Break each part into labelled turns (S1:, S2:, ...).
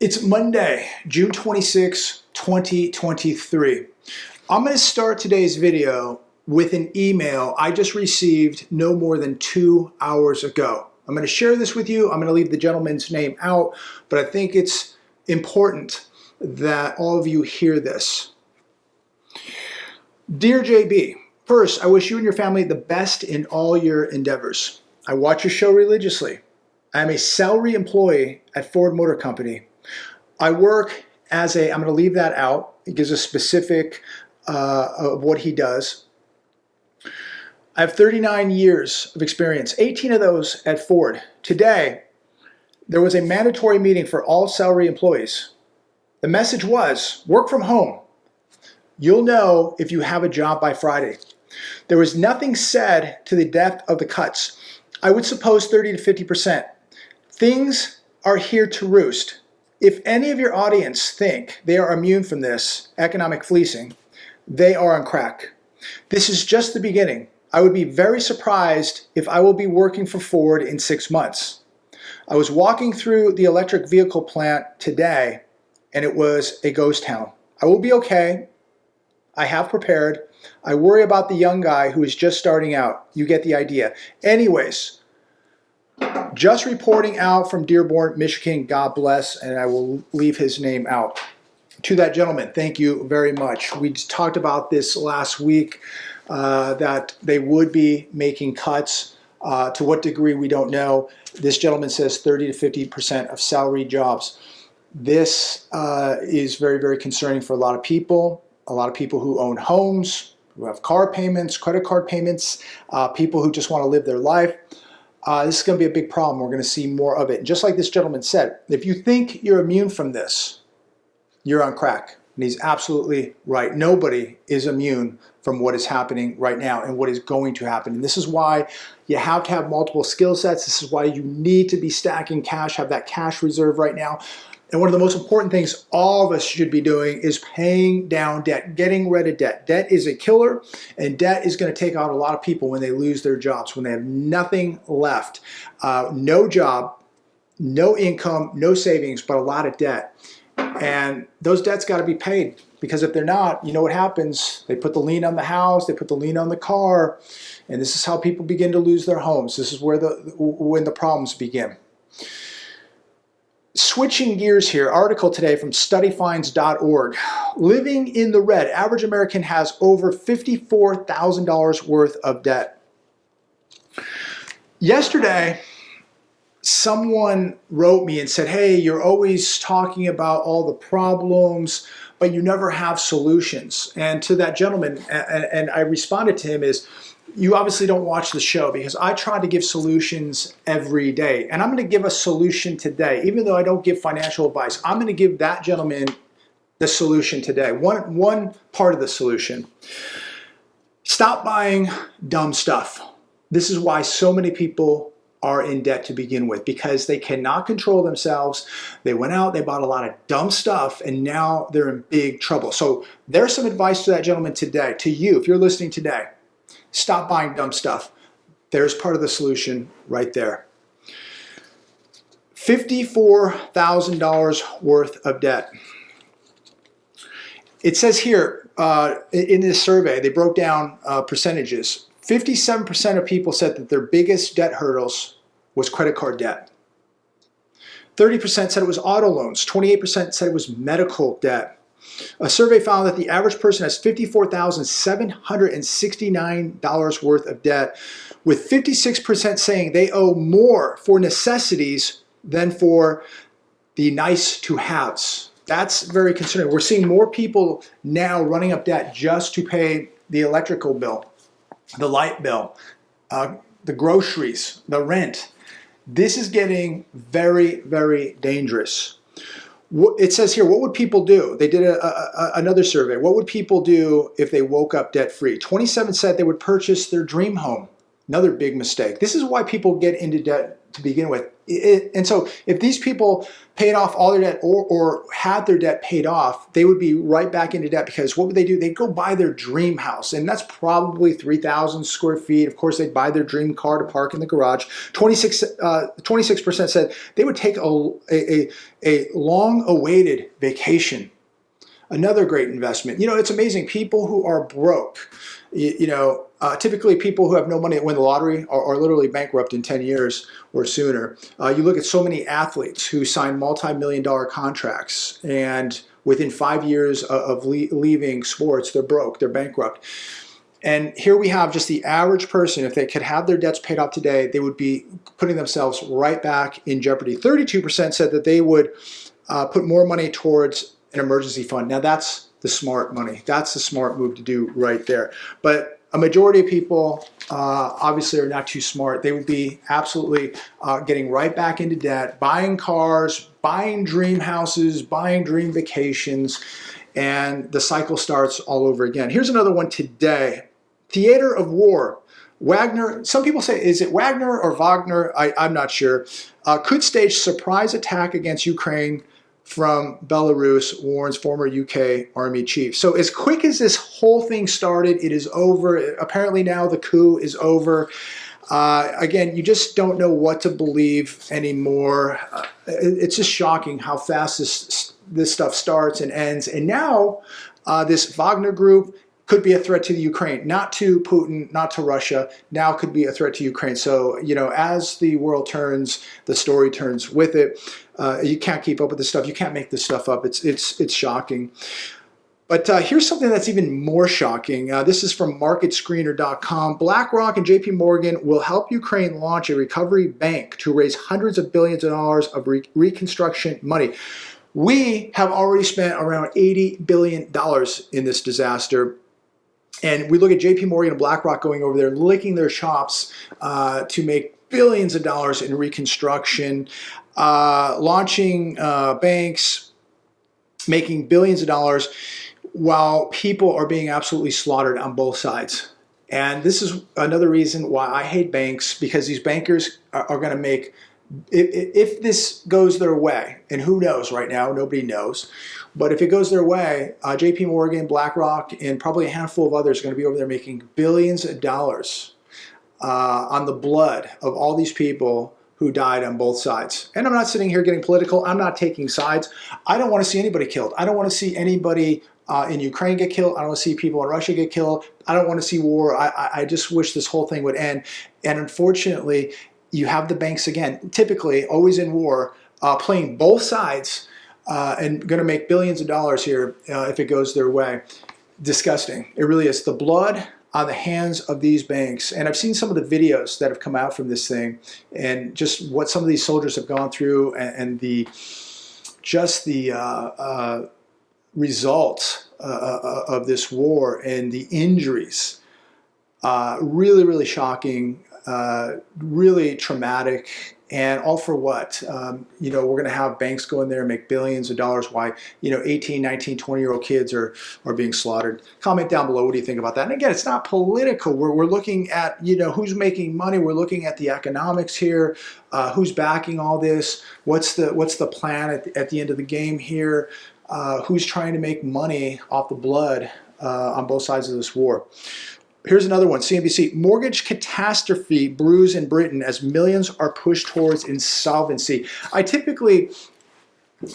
S1: It's Monday, June 26, 2023. I'm going to start today's video with an email I just received no more than 2 hours ago. I'm going to share this with you. I'm going to leave the gentleman's name out, but I think it's important that all of you hear this. Dear JB, first, I wish you and your family the best in all your endeavors. I watch your show religiously. I am a salary employee at Ford Motor Company. I work as a, I'm going to leave that out. It gives a specific of what he does. I have 39 years of experience, 18 of those at Ford. Today, there was a mandatory meeting for all salary employees. The message was, work from home. You'll know if you have a job by Friday. There was nothing said to the depth of the cuts. I would suppose 30 to 50%. Things are here to roost. If any of your audience think they are immune from this economic fleecing, they are on crack. This is just the beginning. I would be very surprised if I will be working for Ford in 6 months. I was walking through the electric vehicle plant today, and it was a ghost town. I will be okay. I have prepared. I worry about the young guy who is just starting out. You get the idea. Anyways, just reporting out from Dearborn, Michigan. God bless, and I will leave his name out. To that gentleman, thank you very much. We just talked about this last week, that they would be making cuts. To what degree, we don't know. This gentleman says 30 to 50% of salary jobs. This is very, very concerning for a lot of people who own homes, who have car payments, credit card payments, people who just want to live their life. This is going to be a big problem. We're going to see more of it. And just like this gentleman said, if you think you're immune from this, you're on crack. And he's absolutely right. Nobody is immune from what is happening right now and what is going to happen. And this is why you have to have multiple skill sets. This is why you need to be stacking cash, have that cash reserve right now. And one of the most important things all of us should be doing is paying down debt, getting rid of debt. Debt is a killer, and debt is going to take out a lot of people when they lose their jobs, when they have nothing left. No job, no income, no savings, but a lot of debt. And those debts got to be paid, because if they're not, you know what happens? They put the lien on the house, they put the lien on the car, and this is how people begin to lose their homes. This is where when the problems begin. Switching gears here, article today from studyfinds.org. Living in the red, average American has over $54,000 worth of debt. Yesterday, someone wrote me and said, hey, you're always talking about all the problems, but you never have solutions. And to that gentleman, and I responded to him is, you obviously don't watch the show, because I try to give solutions every day. And I'm going to give a solution today. Even though I don't give financial advice, I'm going to give that gentleman the solution today. One part of the solution. Stop buying dumb stuff. This is why so many people are in debt to begin with, because they cannot control themselves. They went out, they bought a lot of dumb stuff, and now they're in big trouble. So there's some advice to that gentleman today, to you, if you're listening today. Stop buying dumb stuff. There's part of the solution right there. $54,000 worth of debt. It says here in this survey, they broke down percentages. 57% of people said that their biggest debt hurdles was credit card debt. 30% said it was auto loans. 28% said it was medical debt. A survey found that the average person has $54,769 worth of debt, with 56% saying they owe more for necessities than for the nice to haves. That's very concerning. We're seeing more people now running up debt just to pay the electrical bill, the light bill, the groceries, the rent. This is getting very, very dangerous. It says here, what would people do? They did another survey. What would people do if they woke up debt-free? 27 said they would purchase their dream home. Another big mistake. This is why people get into debt to begin with. And so if these people paid off all their debt or had their debt paid off, they would be right back into debt, because what would they do? They'd go buy their dream house, and that's probably 3,000 square feet. Of course, they'd buy their dream car to park in the garage. 26% said they would take a long-awaited vacation. Another great investment. You know, it's amazing. People who are broke, typically people who have no money that win the lottery are literally bankrupt in 10 years or sooner. You look at so many athletes who sign multi-million-dollar contracts, and within 5 years of leaving sports, they're broke, they're bankrupt. And here we have just the average person. If they could have their debts paid off today, they would be putting themselves right back in jeopardy. 32% said that they would put more money towards an emergency fund. Now that's the smart money. That's the smart move to do right there. But a majority of people obviously are not too smart. They would be absolutely getting right back into debt, buying cars, buying dream houses, buying dream vacations, and the cycle starts all over again. Here's another one today. Theater of war. Wagner, some people say, is it Wagner or Wagner? I'm not sure. Could stage surprise attack against Ukraine from Belarus, warns former UK Army chief. So as quick as this whole thing started, it is over. Apparently now the coup is over. Again, you just don't know what to believe anymore. It's just shocking how fast this stuff starts and ends. And now this Wagner group could be a threat to the Ukraine, not to Putin, not to Russia, now could be a threat to Ukraine. So, as the world turns, the story turns with it. You can't keep up with this stuff. You can't make this stuff up. It's shocking. But here's something that's even more shocking. This is from MarketScreener.com. BlackRock and JP Morgan will help Ukraine launch a recovery bank to raise hundreds of billions of dollars of reconstruction money. We have already spent around $80 billion in this disaster. And we look at JP Morgan and BlackRock going over there, licking their chops to make billions of dollars in reconstruction, launching banks, making billions of dollars, while people are being absolutely slaughtered on both sides. And this is another reason why I hate banks, because these bankers are going to make, if this goes their way, and who knows right now, nobody knows, but if it goes their way, JP Morgan, BlackRock, and probably a handful of others are going to be over there making billions of dollars on the blood of all these people who died on both sides. And I'm not sitting here getting political. I'm not taking sides. I don't want to see anybody killed. I don't want to see anybody in Ukraine get killed. I don't want to see people in Russia get killed. I don't want to see war. I just wish this whole thing would end. And unfortunately, you have the banks again, typically always in war, playing both sides and going to make billions of dollars here if it goes their way. Disgusting. It really is. The blood on the hands of these banks. And I've seen some of the videos that have come out from this thing, and just what some of these soldiers have gone through, and the results of this war and the injuries. Really, really shocking, really traumatic. And all for what? We're going to have banks go in there and make billions of dollars. Why, 18, 19, 20-year-old kids are being slaughtered. Comment down below. What do you think about that? And again, it's not political. We're looking at, who's making money. We're looking at the economics here. Who's backing all this? What's the plan at the end of the game here? Who's trying to make money off the blood on both sides of this war? Here's another one, CNBC. Mortgage catastrophe brews in Britain as millions are pushed towards insolvency. I typically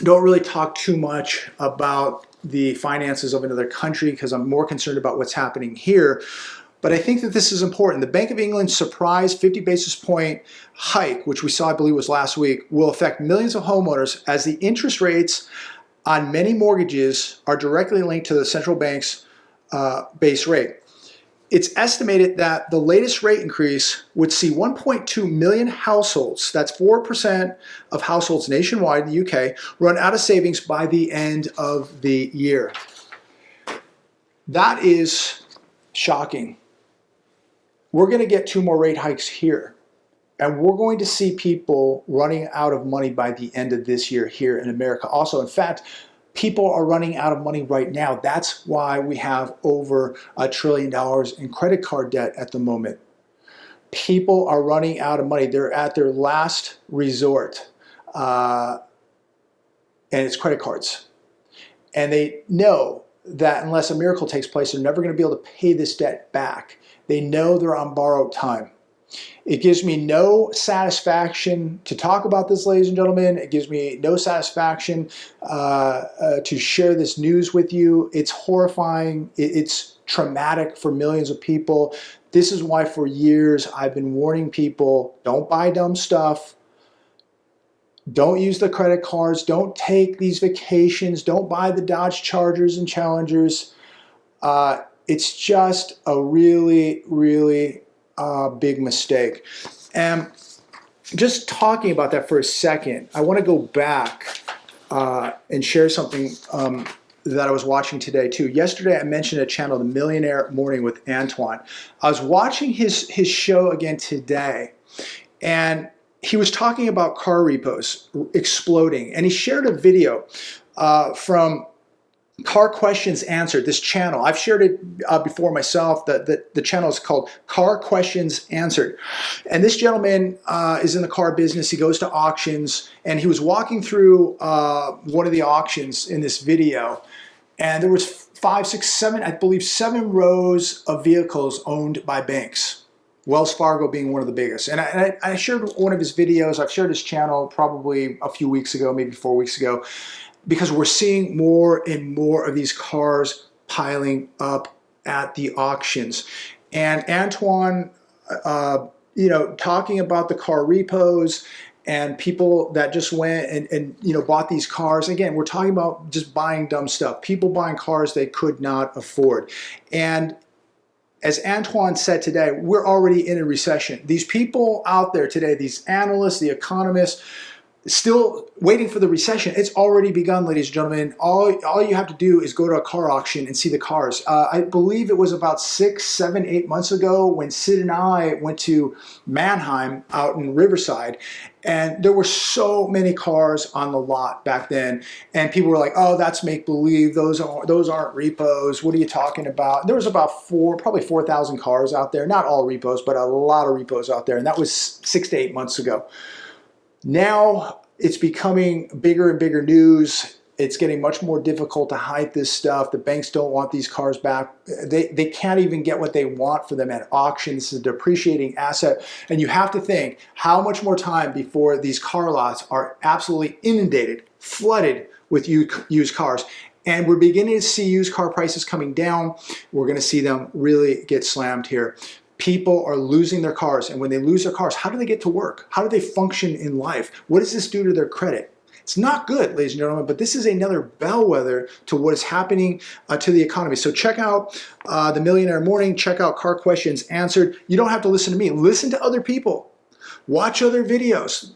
S1: don't really talk too much about the finances of another country because I'm more concerned about what's happening here. But I think that this is important. The Bank of England's surprise 50 basis point hike, which we saw, I believe, was last week, will affect millions of homeowners as the interest rates on many mortgages are directly linked to the central bank's base rate. It's estimated that the latest rate increase would see 1.2 million households, that's 4% of households nationwide in the UK, run out of savings by the end of the year. That is shocking. We're going to get 2 more rate hikes here. And we're going to see people running out of money by the end of this year here in America. Also, in fact, people are running out of money right now. That's why we have over $1 trillion in credit card debt at the moment. people are running out of money. They're at their last resort, and it's credit cards. And they know that unless a miracle takes place, they're never going to be able to pay this debt back. They know they're on borrowed time. It gives me no satisfaction to talk about this, ladies and gentlemen. It gives me no satisfaction to share this news with you. It's horrifying. It's traumatic for millions of people. This is why for years I've been warning people, don't buy dumb stuff. Don't use the credit cards. Don't take these vacations. Don't buy the Dodge Chargers and Challengers. It's just a really, really big mistake. And just talking about that for a second, I want to go back and share something that I was watching today too. Yesterday I mentioned a channel, The Millionaire Morning with Antoine. I was watching his show again today, and he was talking about car repos exploding, and he shared a video from Car Questions Answered, this channel. I've shared it before myself. The channel is called Car Questions Answered. And this gentleman is in the car business. He goes to auctions, and he was walking through one of the auctions in this video. And there was 5, 6, 7, I believe 7 rows of vehicles owned by banks. Wells Fargo being one of the biggest. And I shared one of his videos. I've shared his channel probably a few weeks ago, maybe 4 weeks ago, because we're seeing more and more of these cars piling up at the auctions. And Antoine, talking about the car repos and people that just went and bought these cars. Again, we're talking about just buying dumb stuff. People buying cars they could not afford. And as Antoine said today, we're already in a recession. These people out there today, these analysts, the economists, still waiting for the recession. It's already begun, ladies and gentlemen. All you have to do is go to a car auction and see the cars. I believe it was about 6, 7, 8 months ago when Sid and I went to Mannheim out in Riverside, and there were so many cars on the lot back then, and people were like, "Oh, that's make-believe. Those aren't repos. What are you talking about?" There was about probably 4,000 cars out there. Not all repos, but a lot of repos out there, and that was 6 to 8 months ago. Now it's becoming bigger and bigger news. It's getting much more difficult to hide this stuff. The banks don't want these cars back. They can't even get what they want for them at auction. This is a depreciating asset. And you have to think, how much more time before these car lots are absolutely inundated, flooded with used cars. And we're beginning to see used car prices coming down. We're going to see them really get slammed here. People are losing their cars, and when they lose their cars, how do they get to work? How do they function in life? What does this do to their credit? It's not good, ladies and gentlemen, but this is another bellwether to what is happening to the economy. So check out The Millionaire Morning, check out Car Questions Answered. You don't have to listen to me. Listen to other people. Watch other videos.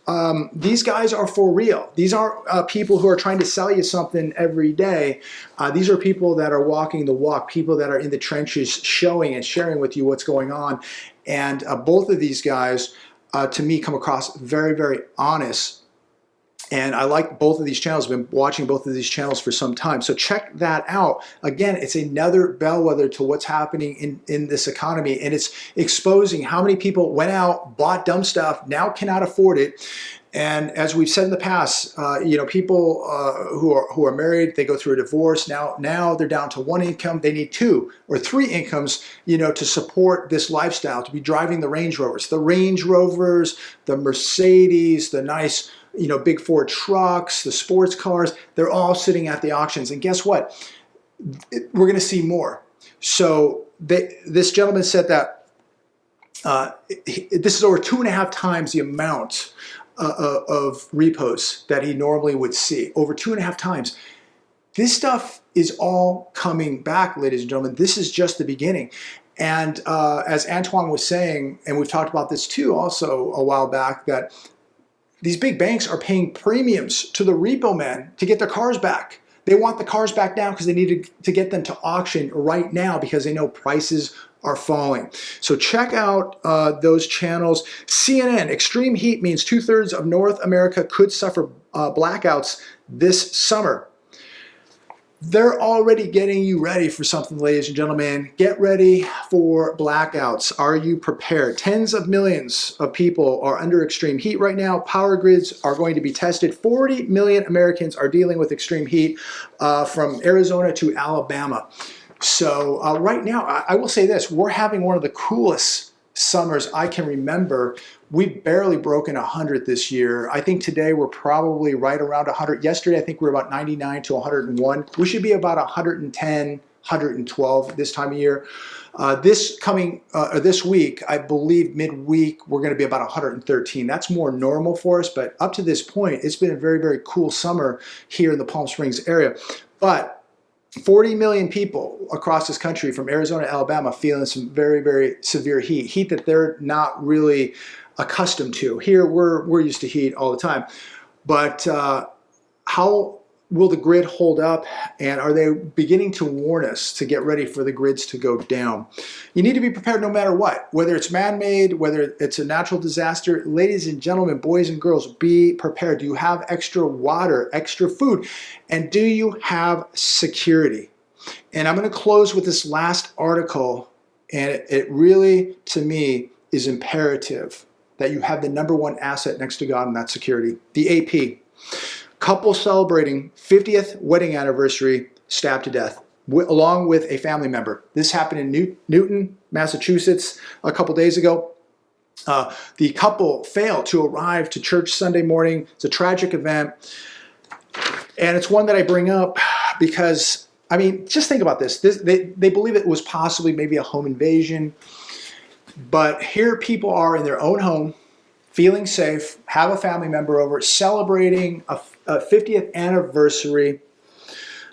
S1: These guys are for real. These aren't people who are trying to sell you something every day. These are people that are walking the walk, people that are in the trenches showing and sharing with you what's going on. And both of these guys, to me, come across very, very honest. And I like both of these channels. I've been watching both of these channels for some time. So check that out. Again, it's another bellwether to what's happening in this economy. And it's exposing how many people went out, bought dumb stuff, now cannot afford it. And as we've said in the past, people who are married, they go through a divorce. Now they're down to 1 income. They need 2 or 3 incomes, to support this lifestyle, to be driving the Range Rovers, the Mercedes, the nice, big Ford trucks, the sports cars. They're all sitting at the auctions. And guess what? We're going to see more. So this gentleman said that this is over 2.5 times the amount of repos that he normally would see, over 2.5 times. This stuff is all coming back, ladies and gentlemen. This is just the beginning. And as Antoine was saying, and we've talked about this too also a while back, that these big banks are paying premiums to the repo men to get their cars back. They want the cars back now because they need to get them to auction right now because they know prices are falling. So check out those channels. CNN, extreme heat means 2/3 of North America could suffer blackouts this summer. They're already getting you ready for something, ladies and gentlemen. Get ready for blackouts. Are you prepared? Tens of millions of people are under extreme heat right now. Power grids are going to be tested. 40 million Americans are dealing with extreme heat from Arizona to Alabama. So right now, I will say this, we're having one of the coolest summers I can remember. We've barely broken 100 this year. I think today we're probably right around 100. Yesterday, I think we were about 99 to 101. We should be about 110, 112 this time of year. This week, I believe midweek, we're going to be about 113. That's more normal for us, but up to this point, it's been a very, very cool summer here in the Palm Springs area. But 40 million people across this country from Arizona to Alabama feeling some very, very severe heat that they're not really accustomed to. Here, we're used to heat all the time. But how will the grid hold up, and are they beginning to warn us to get ready for the grids to go down? You need to be prepared no matter what, whether it's man-made, whether it's a natural disaster. Ladies and gentlemen, boys and girls, be prepared. Do you have extra water, extra food, and do you have security? And I'm going to close with this last article, and it really, to me, is imperative that you have the #1 asset next to God, and that's security. The AP. Couple celebrating 50th wedding anniversary stabbed to death, along with a family member. This happened in Newton, Massachusetts, a couple days ago. The couple failed to arrive to church Sunday morning. It's a tragic event. And it's one that I bring up because, I mean, just think about this. They believe it was possibly maybe a home invasion. But here people are in their own home, feeling safe, have a family member over, celebrating a 50th anniversary,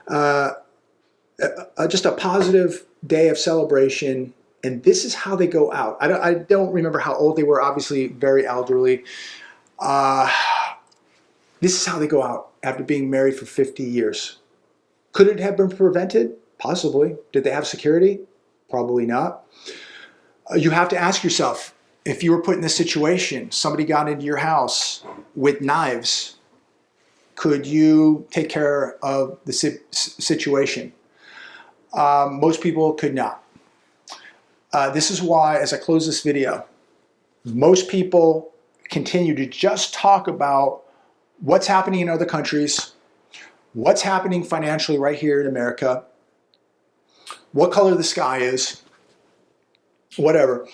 S1: just a positive day of celebration, and this is how they go out. I don't remember how old they were, obviously very elderly. This is how they go out after being married for 50 years. Could it have been prevented? Possibly. Did they have security? Probably not. You have to ask yourself, if you were put in this situation, somebody got into your house with knives, could you take care of the situation? Most people could not. This is why, as I close this video, most people continue to just talk about what's happening in other countries, what's happening financially right here in America, what color the sky is, whatever.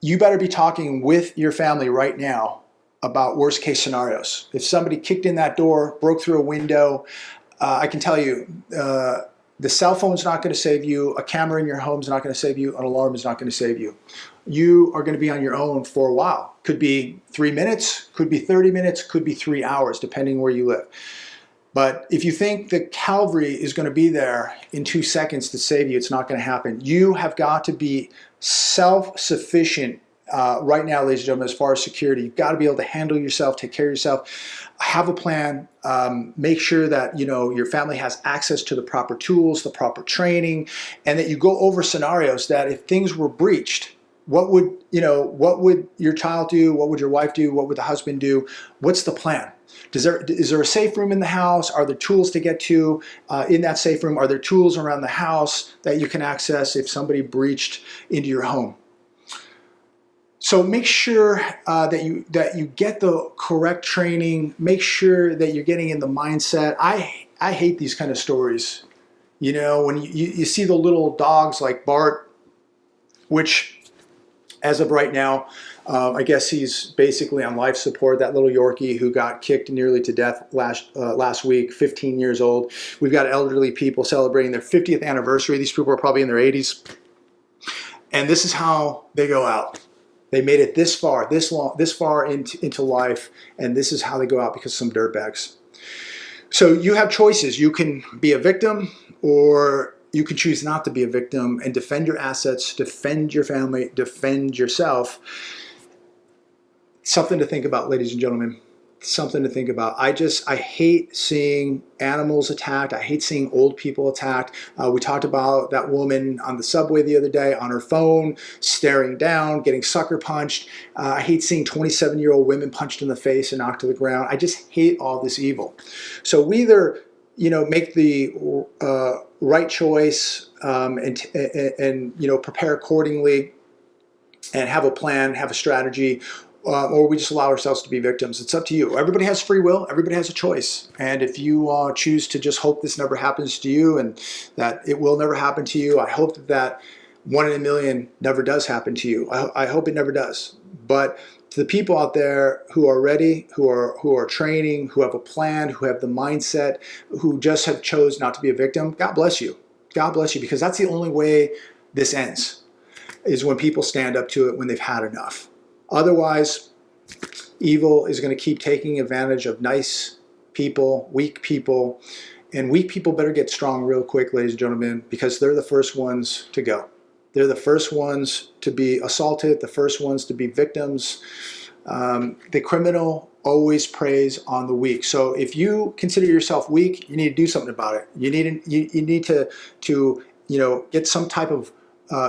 S1: You better be talking with your family right now about worst case scenarios. If somebody kicked in that door, broke through a window, I can tell you, the cell phone's not going to save you, a camera in your home is not going to save you, an alarm is not going to save you. You are going to be on your own for a while. Could be 3 minutes, could be 30 minutes, could be 3 hours, depending where you live. But if you think the cavalry is going to be there in 2 seconds to save you, it's not going to happen. You have got to be self-sufficient right now, ladies and gentlemen, as far as security. You've got to be able to handle yourself, take care of yourself, have a plan, make sure that your family has access to the proper tools, the proper training, and that you go over scenarios that if things were breached, what would your child do? What would your wife do? What would the husband do? What's the plan? Is there a safe room in the house? Are there tools to get to in that safe room? Are there tools around the house that you can access if somebody breached into your home? So make sure that you get the correct training. Make sure that you're getting in the mindset. I hate these kind of stories. When you see the little dogs like Bart, which as of right now, I guess he's basically on life support. That little Yorkie who got kicked nearly to death last week, 15 years old. We've got elderly people celebrating their 50th anniversary. These people are probably in their 80s. And this is how they go out. They made it this far into life, and this is how they go out because of some dirtbags. So you have choices. You can be a victim, or you can choose not to be a victim and defend your assets, defend your family, defend yourself. Something to think about, ladies and gentlemen. Something to think about. I hate seeing animals attacked. I hate seeing old people attacked. We talked about that woman on the subway the other day on her phone, staring down, getting sucker punched. I hate seeing 27-year-old women punched in the face and knocked to the ground. I just hate all this evil. So we either make the right choice and prepare accordingly and have a plan, have a strategy, or we just allow ourselves to be victims. It's up to you. Everybody has free will. Everybody has a choice. And if you choose to just hope this never happens to you and that it will never happen to you, I hope that 1 in a million never does happen to you. I hope it never does. But to the people out there who are ready, who are training, who have a plan, who have the mindset, who just have chose not to be a victim, God bless you. God bless you, because that's the only way this ends, is when people stand up to it when they've had enough. Otherwise, evil is going to keep taking advantage of nice people, and weak people better get strong real quick, ladies and gentlemen, because they're the first ones to go. They're the first ones to be assaulted, the first ones to be victims. The criminal always preys on the weak. So if you consider yourself weak, you need to do something about it. You need to get some type of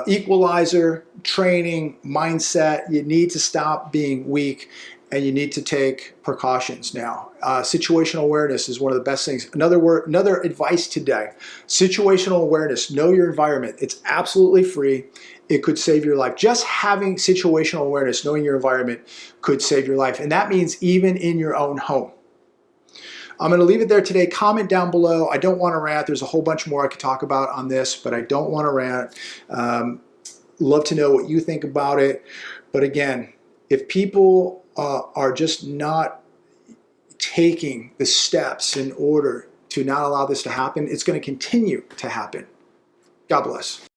S1: equalizer, training, mindset. You need to stop being weak, and you need to take precautions now. Situational awareness is one of the best things. Another advice today, situational awareness. Know your environment. It's absolutely free. It could save your life. Just having situational awareness, knowing your environment, could save your life. And that means even in your own home. I'm going to leave it there today. Comment down below. I don't want to rant. There's a whole bunch more I could talk about on this, but I don't want to rant. Love to know what you think about it. But again, if people are just not taking the steps in order to not allow this to happen, it's going to continue to happen. God bless.